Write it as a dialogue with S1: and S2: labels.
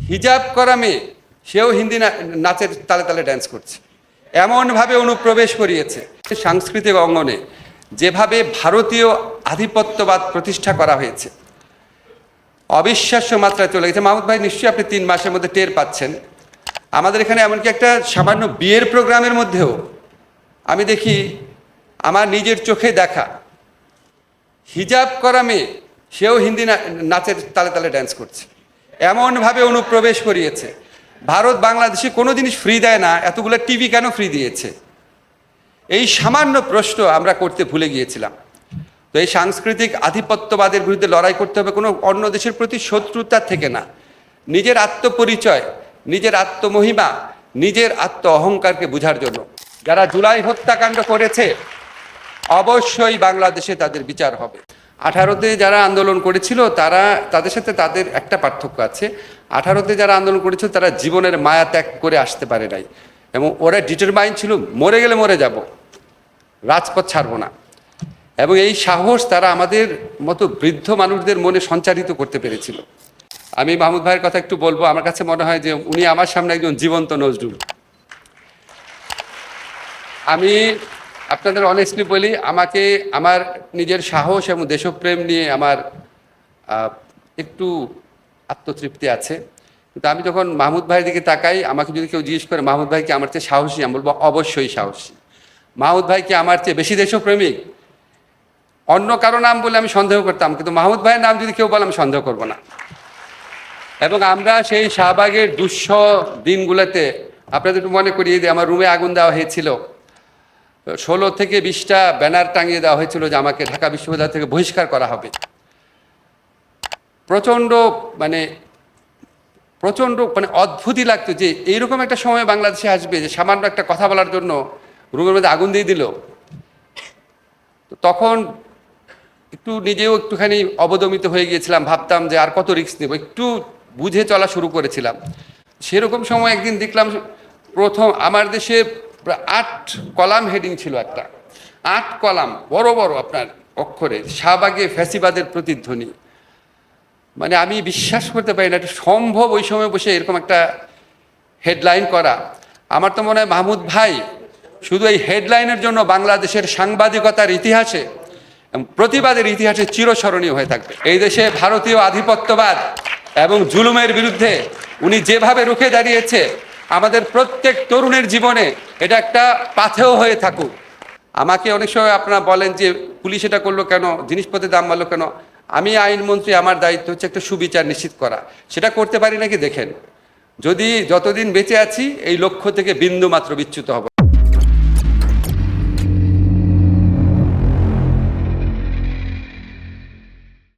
S1: হিজাব করা মেয়ে সেও হিন্দি নাচের তালে তালে ড্যান্স করছে, এমনভাবে অনুপ্রবেশ করিয়েছে। সাংস্কৃতিক অঙ্গনে যেভাবে ভারতীয় আধিপত্যবাদ প্রতিষ্ঠা করা হয়েছে, অবিশ্বাস্য মাত্রায় চলে গেছে। মাহমুদ ভাই, নিশ্চয়ই আপনি 3 মাসের মধ্যে টের পাচ্ছেন। আমাদের এখানে এমনকি একটা সামান্য বিয়ের প্রোগ্রামের মধ্যেও আমি দেখি, আমার নিজের চোখে দেখা, হিজাব করা মেয়ে সেও হিন্দি নাচের তালে তালে ড্যান্স করছে, এমনভাবে অনুপ্রবেশ করিয়েছে। ভারত বাংলাদেশে কোনো জিনিস ফ্রি দেয় না, এতগুলো টিভি কেন ফ্রি দিয়েছে? এই সামান্য প্রশ্ন আমরা করতে ভুলে গিয়েছিলাম। তো এই সাংস্কৃতিক আধিপত্যবাদের বিরুদ্ধে লড়াই করতে হবে কোনো অন্য দেশের প্রতি শত্রুতা থেকে না, নিজের আত্মপরিচয়, নিজের আত্মমহিমা, নিজের আত্ম অহংকারকে বোঝার জন্য। যারা জুলাই হত্যাকাণ্ড করেছে অবশ্যই বাংলাদেশে তাদের বিচার হবে। 18তে যারা আন্দোলন করেছিল তাদের সাথে তাদের একটা পার্থক্য আছে। 18তে যারা আন্দোলন করেছিল তারা জীবনের মায়া ত্যাগ করে আসতে পারে নাই, এবং ওরা ডিটারমাইন্ড ছিল মরে গেলে মরে যাব, রাজপথ ছাড়বো না। এবং এই সাহস তারা আমাদের মতো বৃদ্ধ মানুষদের মনে সঞ্চারিত করতে পেরেছিল। আমি মাহমুদ ভাইয়ের কথা একটু বলবো। আমার কাছে মনে হয় যে উনি আমার সামনে একজন জীবন্ত নজরুল। আমি আপনাদের অনেস্টলি বলি, আমাকে আমার নিজের সাহস এবং দেশপ্রেম নিয়ে আমার একটু আত্মতৃপ্তি আছে। কিন্তু আমি যখন মাহমুদ ভাইয়ের দিকে তাকাই, আমাকে যদি কেউ জিজ্ঞেস করে মাহমুদ ভাই কি আমার চেয়ে সাহসী, আমি বলবো অবশ্যই সাহসী। মাহমুদ ভাই কি আমার চেয়ে বেশি দেশপ্রেমিক? অন্য কারো নাম বলে আমি সন্দেহ করতাম, কিন্তু মাহমুদ ভাইয়ের নাম যদি কেউ বলে আমি সন্দেহ করব না। এবং আমরা সেই শাহবাগের দুঃসহ দিনগুলোতে, আপনাদের একটু মনে করিয়ে দিই, আমার রুমে আগুন দেওয়া হয়েছিল, 16 থেকে 20টা ব্যানার টাঙিয়ে দেওয়া হয়েছিল যে আমাকে ঢাকা বিশ্ববিদ্যালয় থেকে বহিষ্কার করা হবে। প্রচণ্ড মানে অদ্ভুতই লাগতো যে এইরকম একটা সময় বাংলাদেশে আসবে যে সামান্য একটা কথা বলার জন্য রুমের মধ্যে আগুন দিয়ে দিল। তখন একটু নিজেও একটুখানি অবদমিত হয়ে গিয়েছিলাম, ভাবতাম যে আর কত রিস্ক নেব, একটু বুঝে চলা শুরু করেছিলাম। সেরকম সময় একদিন দেখলাম প্রথম আমার দেশে 8 কলাম হেডিং ছিল, একটা 8 কলাম বড় বড় আপনার অক্ষরে, শাহবাগে ফ্যাসিবাদের প্রতিধ্বনি। মানে আমি বিশ্বাস করতে পারি না এটা সম্ভব ওই সময় বসে এরকম একটা হেডলাইন করা। আমার তো মনে হয় মাহমুদ ভাই শুধু এই হেডলাইনের জন্য বাংলাদেশের সাংবাদিকতার ইতিহাসে, প্রতিবাদের ইতিহাসে চিরস্মরণীয় হয়ে থাকবে। এই দেশে ভারতীয় আধিপত্যবাদ এবং জুলুমের বিরুদ্ধে উনি যেভাবে রুখে দাঁড়িয়েছে, আমাদের প্রত্যেক তরুণের জীবনে এটা একটা পাথেয় হয়ে থাকুক। আমাকে অনেক সময় আপনারা বলেন যে পুলিশ এটা করলো কেন, জিনিসপত্রের দাম বাড়লো কেন? আমি আইনমন্ত্রী, আমার দায়িত্ব হচ্ছে একটা সুবিচার নিশ্চিত করা। সেটা করতে পারি নাকি দেখেন। যদি যতদিন বেঁচে আছি এই লক্ষ্য থেকে বিন্দু মাত্র বিচ্যুত হব